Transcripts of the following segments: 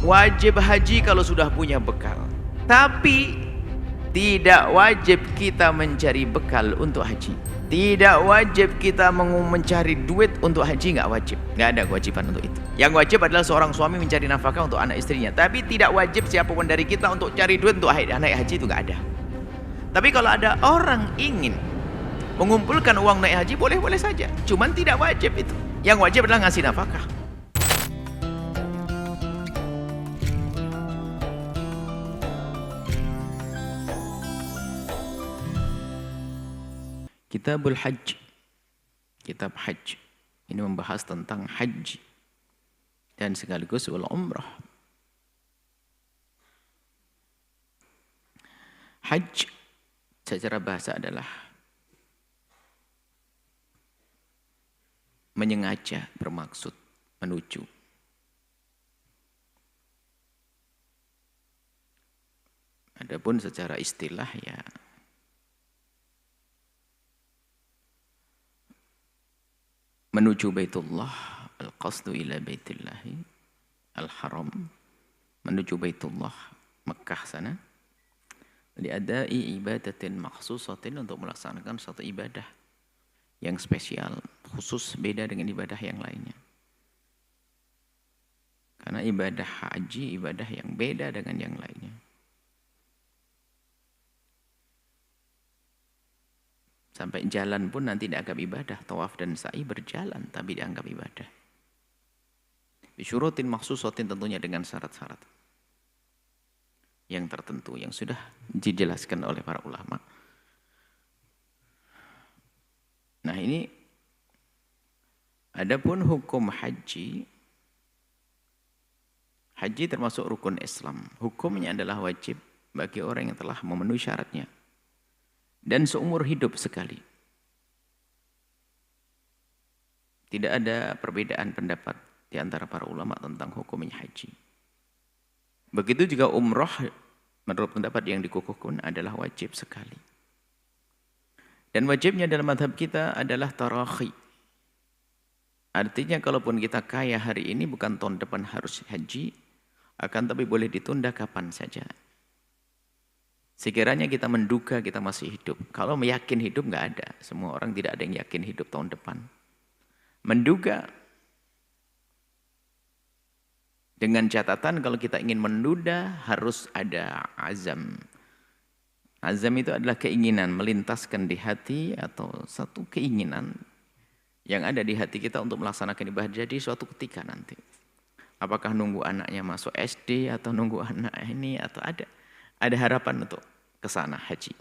Wajib haji kalau sudah punya bekal. Tapi tidak wajib kita mencari bekal untuk haji. Tidak wajib kita mencari duit untuk haji, nggak wajib. Nggak ada kewajiban untuk itu. Yang wajib adalah seorang suami mencari nafkah untuk anak istrinya. Tapi tidak wajib siapapun dari kita untuk cari duit untuk naik haji, itu nggak ada. Tapi kalau ada orang ingin mengumpulkan uang naik haji, boleh-boleh saja. Cuman tidak wajib itu. Yang wajib adalah ngasih nafkah. Kitabul Hajj, kitab Hajj. Ini membahas tentang haji dan sekaligus umrah. Hajj secara bahasa adalah menyengaja, bermaksud, menuju. Adapun secara istilah ya menuju Baitullah, al-qasdu ila Baitillahi al-haram, menuju Baitullah Mekah sana, liadai ibadatin makhsusatin, untuk melaksanakan suatu ibadah yang spesial, khusus, beda dengan ibadah yang lainnya. Karena ibadah haji ibadah yang beda dengan yang lainnya. Sampai jalan pun nanti dianggap ibadah. Tawaf dan sa'i berjalan tapi dianggap ibadah. Bisyurutin makhsusatin, tentunya dengan syarat-syarat yang tertentu yang sudah dijelaskan oleh para ulama. Nah ini adapun hukum haji. Haji termasuk rukun Islam. Hukumnya adalah wajib bagi orang yang telah memenuhi syaratnya. Dan seumur hidup sekali. Tidak ada perbedaan pendapat di antara para ulama tentang hukumnya haji. Begitu juga umrah, menurut pendapat yang dikukuhkan, adalah wajib sekali. Dan wajibnya dalam mazhab kita adalah tarakhi. Artinya kalaupun kita kaya hari ini, bukan tahun depan harus haji, akan tapi boleh ditunda kapan saja. Sekiranya kita menduga kita masih hidup. Kalau meyakin hidup nggak ada. Semua orang tidak ada yang yakin hidup tahun depan. Menduga. Dengan catatan kalau kita ingin menunda harus ada azam. Azam itu adalah keinginan melintaskan di hati atau satu keinginan yang ada di hati kita untuk melaksanakan ibadah jadi suatu ketika nanti. Apakah nunggu anaknya masuk SD atau nunggu anak ini atau ada harapan untuk ke sana haji.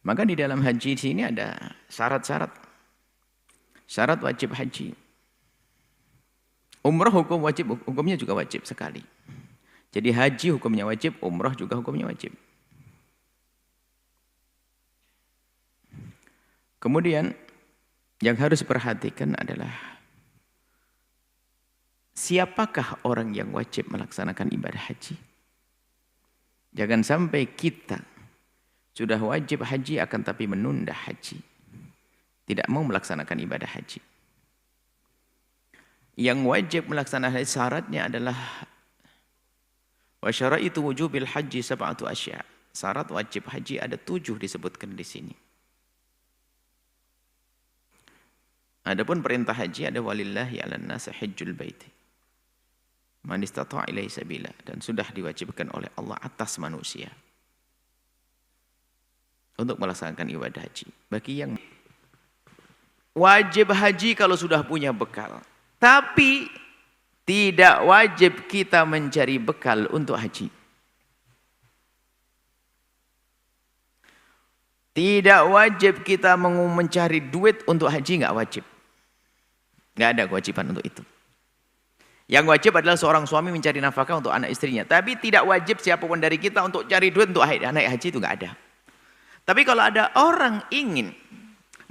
Maka di dalam haji di sini ada syarat-syarat. Syarat wajib haji. Umrah hukum wajib, hukumnya juga wajib sekali. Jadi haji hukumnya wajib, umrah juga hukumnya wajib. Kemudian yang harus diperhatikan adalah siapakah orang yang wajib melaksanakan ibadah haji? Jangan sampai kita sudah wajib haji akan tapi menunda haji. Tidak mau melaksanakan ibadah haji. Yang wajib melaksanakan haji syaratnya adalah wa syaraitu wujubil haji sab'atu asya'. Syarat wajib haji ada 7 disebutkan di sini. Adapun perintah haji ada walillahi 'alan nasi hajjul baiti man istata'a ilaihi sabila, dan sudah diwajibkan oleh Allah atas manusia untuk melaksanakan ibadah haji. Bagi yang wajib haji kalau sudah punya bekal, tapi tidak wajib kita mencari bekal untuk haji. Tidak wajib kita mencari duit untuk haji, nggak wajib. Nggak ada kewajiban untuk itu. Yang wajib adalah seorang suami mencari nafkah untuk anak istrinya. Tapi tidak wajib siapapun dari kita untuk cari duit untuk naik haji, itu nggak ada. Tapi kalau ada orang ingin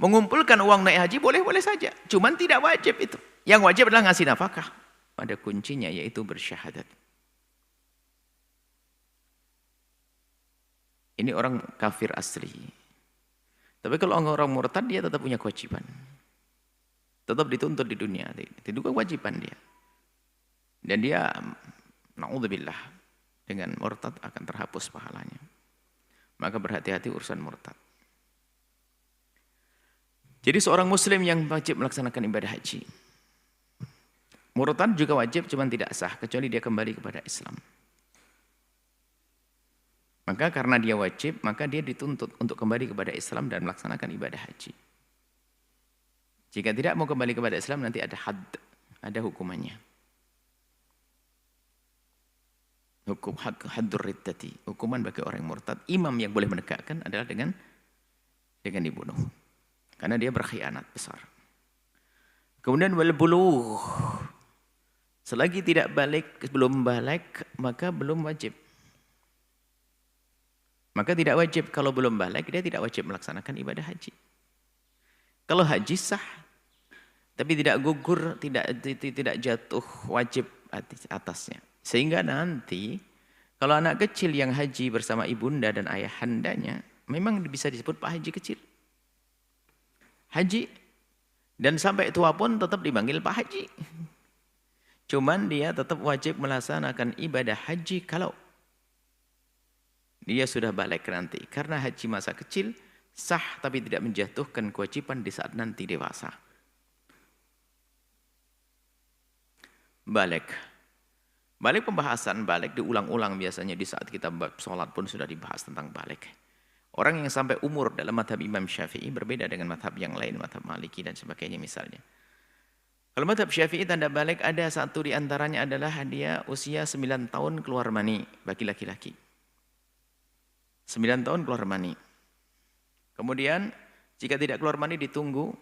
mengumpulkan uang naik haji, boleh-boleh saja. Cuman tidak wajib itu. Yang wajib adalah ngasih nafkah. Ada kuncinya yaitu bersyahadat. Ini orang kafir asli. Tapi kalau orang murtad, dia tetap punya kewajiban. Tetap dituntut di dunia. Itu kewajiban dia. Dan dia, na'udzubillah, dengan murtad akan terhapus pahalanya. Maka berhati-hati urusan murtad. Jadi seorang muslim yang wajib melaksanakan ibadah haji. Murtad juga wajib, cuman tidak sah kecuali dia kembali kepada Islam. Maka karena dia wajib, maka dia dituntut untuk kembali kepada Islam dan melaksanakan ibadah haji. Jika tidak mau kembali kepada Islam, nanti ada had, ada hukumannya. Hukum haddur riddati, hukuman bagi orang yang murtad. Imam yang boleh menegakkan adalah dengan dibunuh. Karena dia berkhianat besar. Kemudian wal bulugh. Selagi tidak belum balik, maka belum wajib. Maka tidak wajib, kalau belum balik, dia tidak wajib melaksanakan ibadah haji. Kalau haji sah, tapi tidak gugur, tidak jatuh wajib atasnya. Sehingga nanti, kalau anak kecil yang haji bersama ibunda dan ayahandanya, memang bisa disebut Pak Haji kecil. Haji, dan sampai tua pun tetap dipanggil Pak Haji. Cuman dia tetap wajib melaksanakan ibadah haji kalau dia sudah balik nanti. Karena haji masa kecil sah tapi tidak menjatuhkan kewajiban di saat nanti dewasa. Balik pembahasan balik diulang-ulang biasanya di saat kita sholat pun sudah dibahas tentang balik. Orang yang sampai umur dalam madhab Imam Syafi'i berbeda dengan madhab yang lain, madhab Maliki dan sebagainya misalnya. Kalau madhab Syafi'i tanda balik ada satu di antaranya adalah dia usia 9 tahun keluar mani bagi laki-laki. 9 tahun keluar mani. Kemudian jika tidak keluar mani ditunggu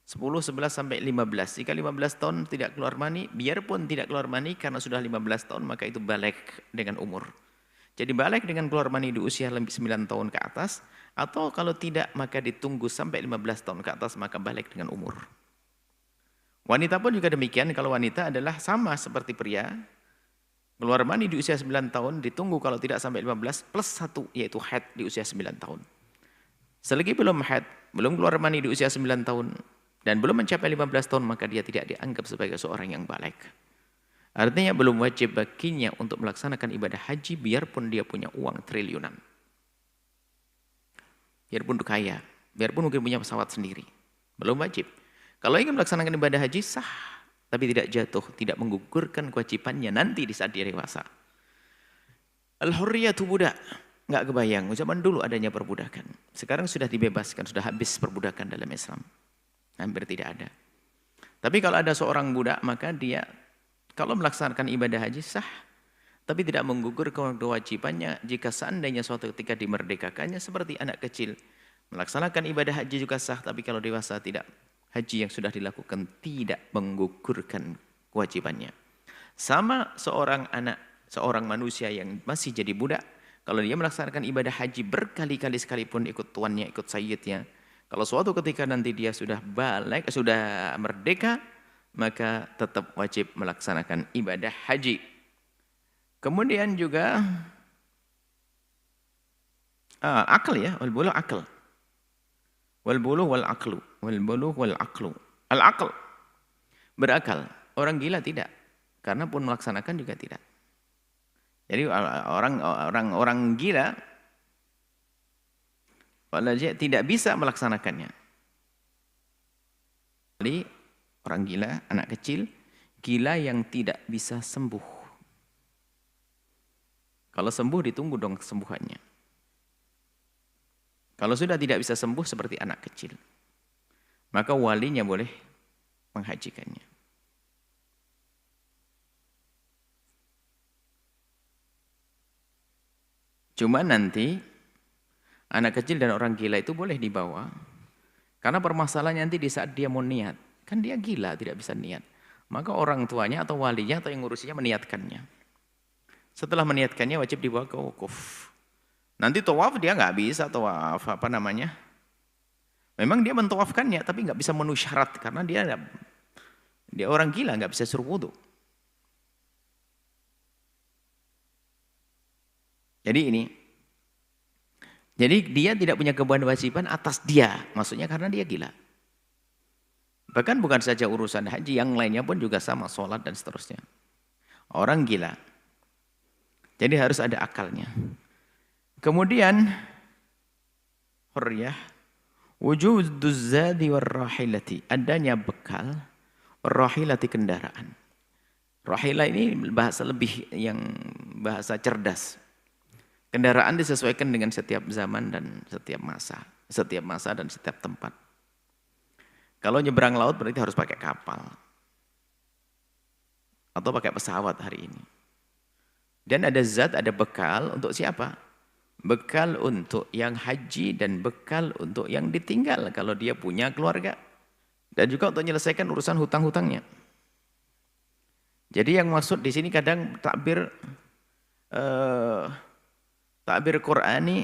10, 11 sampai 15. Jika 15 tahun tidak keluar mani, biarpun tidak keluar mani karena sudah 15 tahun maka itu balik dengan umur. Jadi balik dengan keluar mani di usia 9 tahun ke atas, atau kalau tidak maka ditunggu sampai 15 tahun ke atas maka balik dengan umur. Wanita pun juga demikian, kalau wanita adalah sama seperti pria, keluar mani di usia 9 tahun, ditunggu kalau tidak sampai 15 plus 1 yaitu haid di usia 9 tahun. Selagi belum haid, belum keluar mani di usia 9 tahun, dan belum mencapai 15 tahun maka dia tidak dianggap sebagai seorang yang balik. Artinya belum wajib baginya untuk melaksanakan ibadah haji biarpun dia punya uang triliunan. Biarpun kaya, biarpun mungkin punya pesawat sendiri. Belum wajib. Kalau ingin melaksanakan ibadah haji sah, tapi tidak jatuh, tidak menggugurkan kewajibannya nanti di saat dia dewasa. Al-hurriyatu budak. Nggak kebayang, zaman dulu adanya perbudakan. Sekarang sudah dibebaskan, sudah habis perbudakan dalam Islam. Hampir tidak ada. Tapi kalau ada seorang budak, maka dia kalau melaksanakan ibadah haji sah, tapi tidak menggugur kewajibannya jika seandainya suatu ketika dimerdekakannya seperti anak kecil. Melaksanakan ibadah haji juga sah, tapi kalau dewasa tidak. Haji yang sudah dilakukan tidak menggugurkan kewajibannya. Sama seorang anak, seorang manusia yang masih jadi budak, kalau dia melaksanakan ibadah haji berkali-kali sekalipun ikut tuannya, ikut sayyidnya, kalau suatu ketika nanti dia sudah balik, sudah merdeka, maka tetap wajib melaksanakan ibadah haji. Kemudian juga akal ya, wal bulugh akal. Wal bulugh wal aqlu, wal bulugh wal aqlu. Al aql berakal. Orang gila tidak, karena pun melaksanakan juga tidak. Jadi orang gila tidak bisa melaksanakannya. Jadi orang gila, anak kecil, gila yang tidak bisa sembuh. Kalau sembuh ditunggu dong kesembuhannya. Kalau sudah tidak bisa sembuh seperti anak kecil, maka walinya boleh menghajikannya. Cuma nanti anak kecil dan orang gila itu boleh dibawa, karena permasalahannya nanti di saat dia mau niat, kan dia gila tidak bisa niat, maka orang tuanya atau walinya atau yang ngurusinya meniatkannya. Setelah meniatkannya wajib dibawa ke wukuf. Nanti tawaf dia nggak bisa tawaf apa namanya? Memang dia mentawafkannya tapi nggak bisa memenuhi syarat karena dia orang gila nggak bisa suruh wudu. Jadi dia tidak punya kewajiban atas dia, maksudnya karena dia gila. Bahkan bukan saja urusan haji, yang lainnya pun juga sama, sholat dan seterusnya. Orang gila. Jadi harus ada akalnya. Kemudian hurriyah, wujuduz zadi warrahilati, adanya bekal, warrahilati kendaraan. Rahilah ini bahasa lebih yang bahasa cerdas. Kendaraan disesuaikan dengan setiap zaman dan setiap masa dan setiap tempat. Kalau nyebrang laut berarti harus pakai kapal atau pakai pesawat hari ini. Dan ada zat, ada bekal untuk siapa? Bekal untuk yang haji dan bekal untuk yang ditinggal kalau dia punya keluarga. Dan juga untuk menyelesaikan urusan hutang-hutangnya. Jadi yang maksud di sini kadang takbir Qur'ani,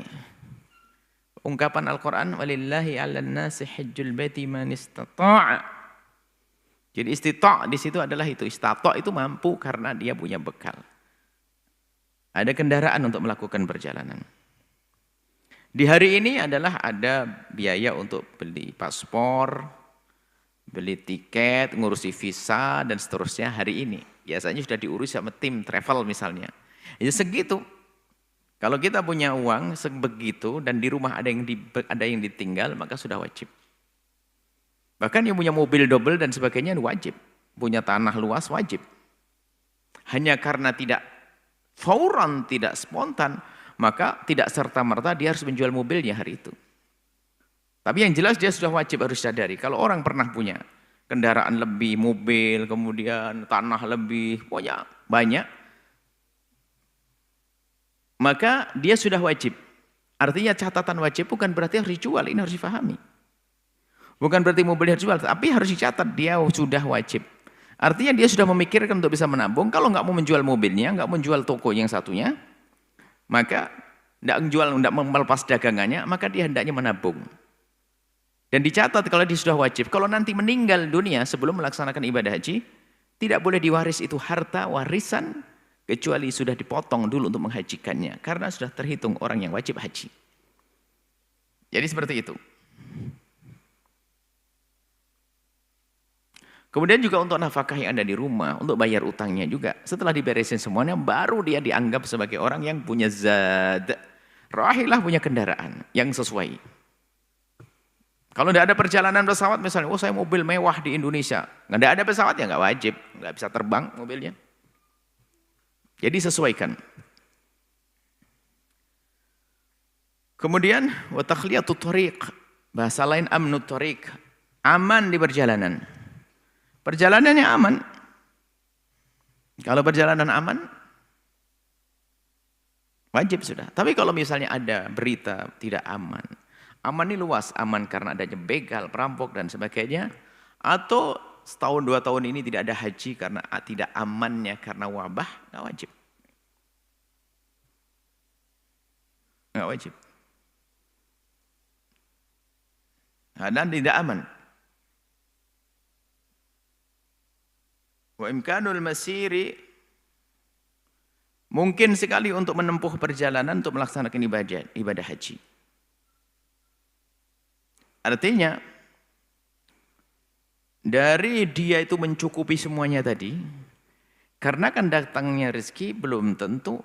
ungkapan Al-Quran, walillahi 'alan nasi hajjul baiti man istata'. Jadi istita' di situ adalah itu, istata' itu mampu karena dia punya bekal. Ada kendaraan untuk melakukan perjalanan. Di hari ini adalah ada biaya untuk beli paspor, beli tiket, ngurusi visa dan seterusnya hari ini. Biasanya sudah diurus sama tim travel misalnya. Ya segitu. Kalau kita punya uang sebegitu dan di rumah ada yang ditinggal, maka sudah wajib. Bahkan yang punya mobil double dan sebagainya wajib. Punya tanah luas wajib. Hanya karena tidak fauran, tidak spontan, maka tidak serta-merta dia harus menjual mobilnya hari itu. Tapi yang jelas dia sudah wajib harus sadari. Kalau orang pernah punya kendaraan lebih, mobil, kemudian tanah lebih, pokoknya banyak, maka dia sudah wajib. Artinya catatan wajib bukan berarti harus dijual, ini harus difahami. Bukan berarti mobilnya harus dijual, tapi harus dicatat dia sudah wajib. Artinya dia sudah memikirkan untuk bisa menabung. Kalau nggak mau menjual mobilnya, nggak mau menjual toko yang satunya, maka nggak melepas dagangannya, maka dia hendaknya menabung. Dan dicatat kalau dia sudah wajib. Kalau nanti meninggal dunia sebelum melaksanakan ibadah haji, tidak boleh diwaris itu harta warisan, kecuali sudah dipotong dulu untuk menghajikannya. Karena sudah terhitung orang yang wajib haji. Jadi seperti itu. Kemudian juga untuk nafkah yang ada di rumah, untuk bayar utangnya juga. Setelah diberesin semuanya, baru dia dianggap sebagai orang yang punya zad. Rahilah punya kendaraan yang sesuai. Kalau tidak ada perjalanan pesawat misalnya, oh saya mobil mewah di Indonesia. Nggak ada pesawat ya nggak wajib, nggak bisa terbang mobilnya. Jadi sesuaikan. Kemudian wa takhliyatut thariq, bahasa lain amnut thariq, aman di perjalanan. Perjalanannya aman. Kalau perjalanan aman, wajib sudah. Tapi kalau misalnya ada berita tidak aman, aman ini luas, aman karena adanya begal, perampok dan sebagainya, atau setahun 2 tahun ini tidak ada haji karena tidak amannya karena wabah, nggak wajib. Nggak wajib. Dan tidak aman. Wa imkanul masiri, mungkin sekali untuk menempuh perjalanan untuk melaksanakan ibadah haji. Artinya, dari dia itu mencukupi semuanya tadi, karena kan datangnya rezeki belum tentu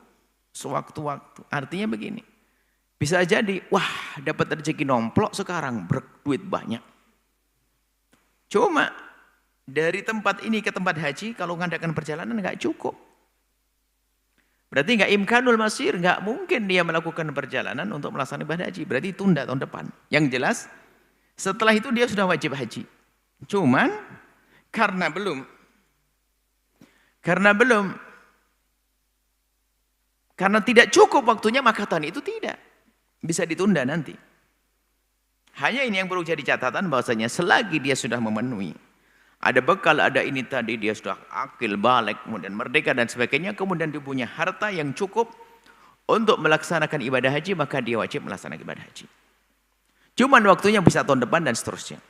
sewaktu-waktu. Artinya begini, bisa jadi, wah dapat rezeki nomplok sekarang, berduit banyak. Cuma, dari tempat ini ke tempat haji, kalau mengadakan perjalanan nggak cukup. Berarti nggak imkanul masir, nggak mungkin dia melakukan perjalanan untuk melaksanakan ibadah haji. Berarti tunda tahun depan. Yang jelas, setelah itu dia sudah wajib haji. Cuman karena tidak cukup waktunya, maka tahun itu tidak bisa ditunda nanti. Hanya ini yang perlu jadi catatan, bahwasanya selagi dia sudah memenuhi, ada bekal, ada ini tadi, dia sudah akil, balik, kemudian merdeka dan sebagainya, kemudian dia punya harta yang cukup untuk melaksanakan ibadah haji, maka dia wajib melaksanakan ibadah haji. Cuman waktunya bisa tahun depan dan seterusnya.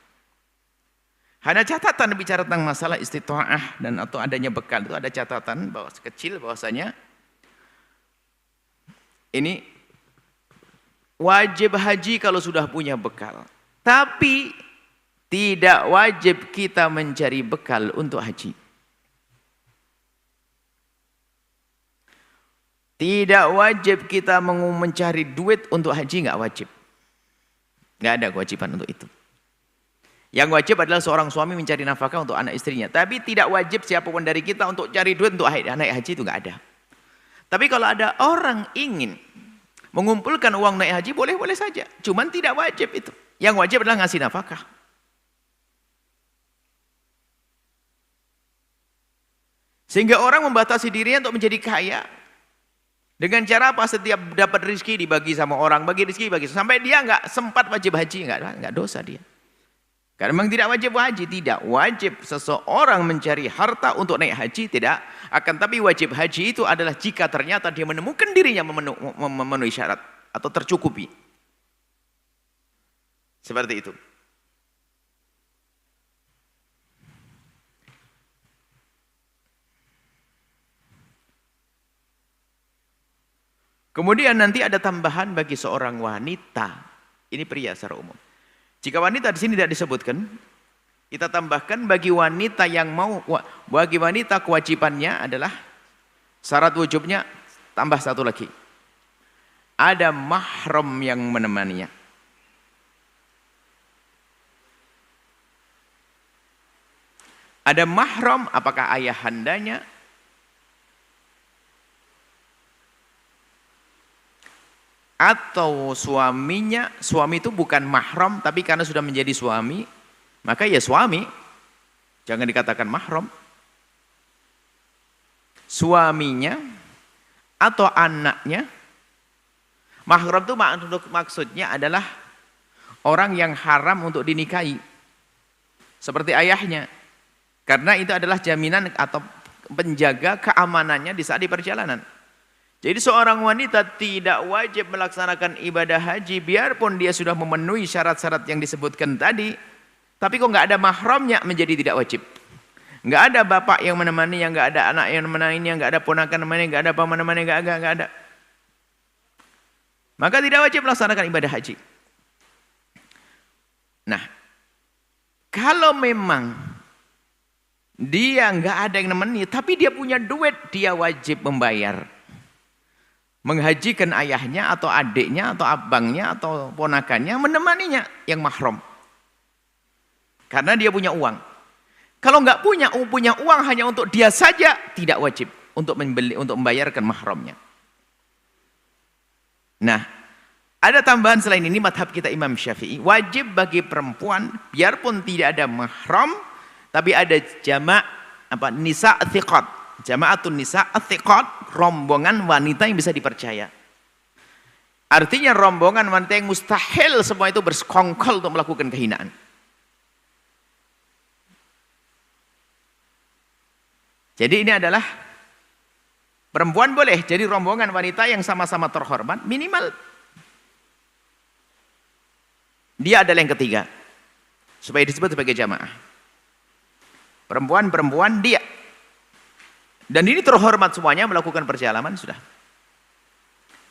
Ada catatan bicara tentang masalah istita'ah dan atau adanya bekal, itu ada catatan bahwa kecil bahwasanya ini wajib haji kalau sudah punya bekal. Tapi tidak wajib kita mencari bekal untuk haji. Tidak wajib kita mencari duit untuk haji, nggak wajib. Nggak ada kewajiban untuk itu. Yang wajib adalah seorang suami mencari nafkah untuk anak istrinya. Tapi tidak wajib siapapun dari kita untuk cari duit untuk naik haji, itu nggak ada. Tapi kalau ada orang ingin mengumpulkan uang naik haji, boleh-boleh saja. Cuman tidak wajib itu. Yang wajib adalah ngasih nafkah. Sehingga orang membatasi dirinya untuk menjadi kaya. Dengan cara apa? Setiap dapat rezeki dibagi sama orang, bagi rezeki bagi sampai dia nggak sempat wajib haji, nggak dosa dia. Karena memang tidak wajib haji, tidak wajib seseorang mencari harta untuk naik haji, tidak. Akan tapi wajib haji itu adalah jika ternyata dia menemukan dirinya memenuhi syarat atau tercukupi. Seperti itu. Kemudian nanti ada tambahan bagi seorang wanita. Ini pria secara umum. Jika wanita di sini tidak disebutkan, kita tambahkan bagi wanita yang mau, bagi wanita kewajibannya adalah syarat wujubnya tambah satu lagi. Ada mahram yang menemaninya. Ada mahram, apakah ayahandanya? Atau suaminya. Suami itu bukan mahram, tapi karena sudah menjadi suami, maka ya suami, jangan dikatakan mahram. Suaminya atau anaknya. Mahram itu maksudnya adalah orang yang haram untuk dinikahi, seperti ayahnya, karena itu adalah jaminan atau penjaga keamanannya di saat di perjalanan. Jadi seorang wanita tidak wajib melaksanakan ibadah haji biarpun dia sudah memenuhi syarat-syarat yang disebutkan tadi. Tapi kok nggak ada mahramnya, menjadi tidak wajib. Nggak ada bapak yang menemani, yang nggak ada anak yang menemani, nggak ada ponakan menemani, nggak ada paman menemani, nggak ada. Maka tidak wajib melaksanakan ibadah haji. Nah, kalau memang dia nggak ada yang menemani, tapi dia punya duit, dia wajib membayar. Menghajikan ayahnya atau adiknya atau abangnya atau ponakannya menemaninya yang mahram. Karena dia punya uang. Kalau nggak punya uang hanya untuk dia saja, tidak wajib untuk membayarkan mahramnya. Nah, ada tambahan selain ini madhab kita Imam Syafi'i, wajib bagi perempuan biarpun tidak ada mahram, tapi ada nisa thiqat. Jama'atun nisa athiqat, rombongan wanita yang bisa dipercaya. Artinya rombongan wanita yang mustahil semua itu bersekongkol untuk melakukan kehinaan. Jadi ini adalah perempuan boleh jadi rombongan wanita yang sama-sama terhormat, minimal dia adalah yang ketiga supaya disebut sebagai jamaah. Perempuan dia. Dan ini terhormat semuanya melakukan perjalanan sudah.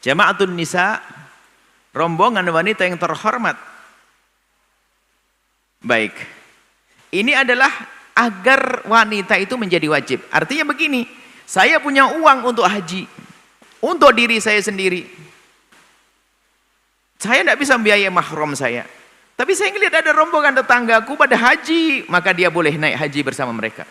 Jama'atun nisa, rombongan wanita yang terhormat. Baik. Ini adalah agar wanita itu menjadi wajib. Artinya begini, saya punya uang untuk haji, untuk diri saya sendiri. Saya tidak bisa membiayai mahram saya. Tapi saya melihat ada rombongan tetanggaku pada haji, maka dia boleh naik haji bersama mereka.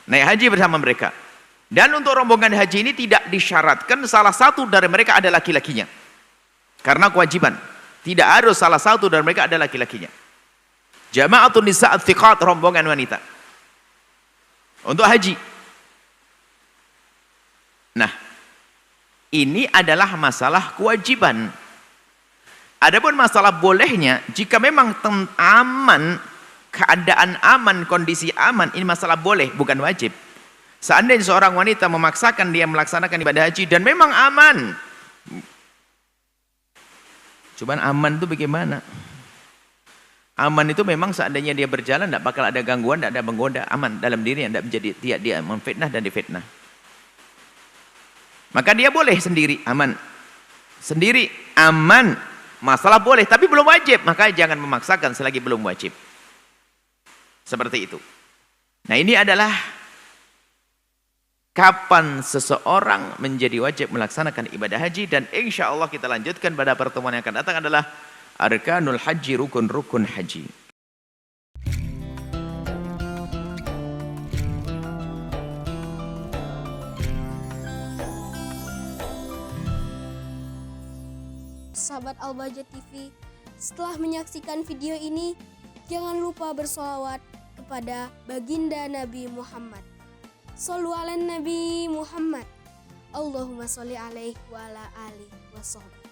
Naik haji bersama mereka. Dan untuk rombongan haji ini tidak disyaratkan salah satu dari mereka ada laki-lakinya. Karena kewajiban. Tidak harus salah satu dari mereka ada laki-lakinya. Jama'atun nisa athiqat, rombongan wanita. Untuk haji. Nah, ini adalah masalah kewajiban. Adapun masalah bolehnya, jika memang aman, keadaan aman, kondisi aman, ini masalah boleh, bukan wajib. Seandainya seorang wanita memaksakan dia melaksanakan ibadah haji dan memang aman. Cuman aman itu bagaimana? Aman itu memang seandainya dia berjalan tidak bakal ada gangguan, tidak ada menggoda, aman dalam dirinya, tidak menjadi dia memfitnah dan difitnah. Maka dia boleh sendiri, aman. Sendiri, aman. Masalah boleh, tapi belum wajib. Maka jangan memaksakan selagi belum wajib. Seperti itu. Nah, ini adalah kapan seseorang menjadi wajib melaksanakan ibadah haji, dan insya Allah kita lanjutkan pada pertemuan yang akan datang adalah arkanul haji, rukun-rukun haji. Sahabat Al-Bahjah TV, setelah menyaksikan video ini, jangan lupa bersolawat kepada baginda Nabi Muhammad. Shollu ala Nabi Muhammad. Allahumma sholli alaihi wa ala alihi wa sahbihi.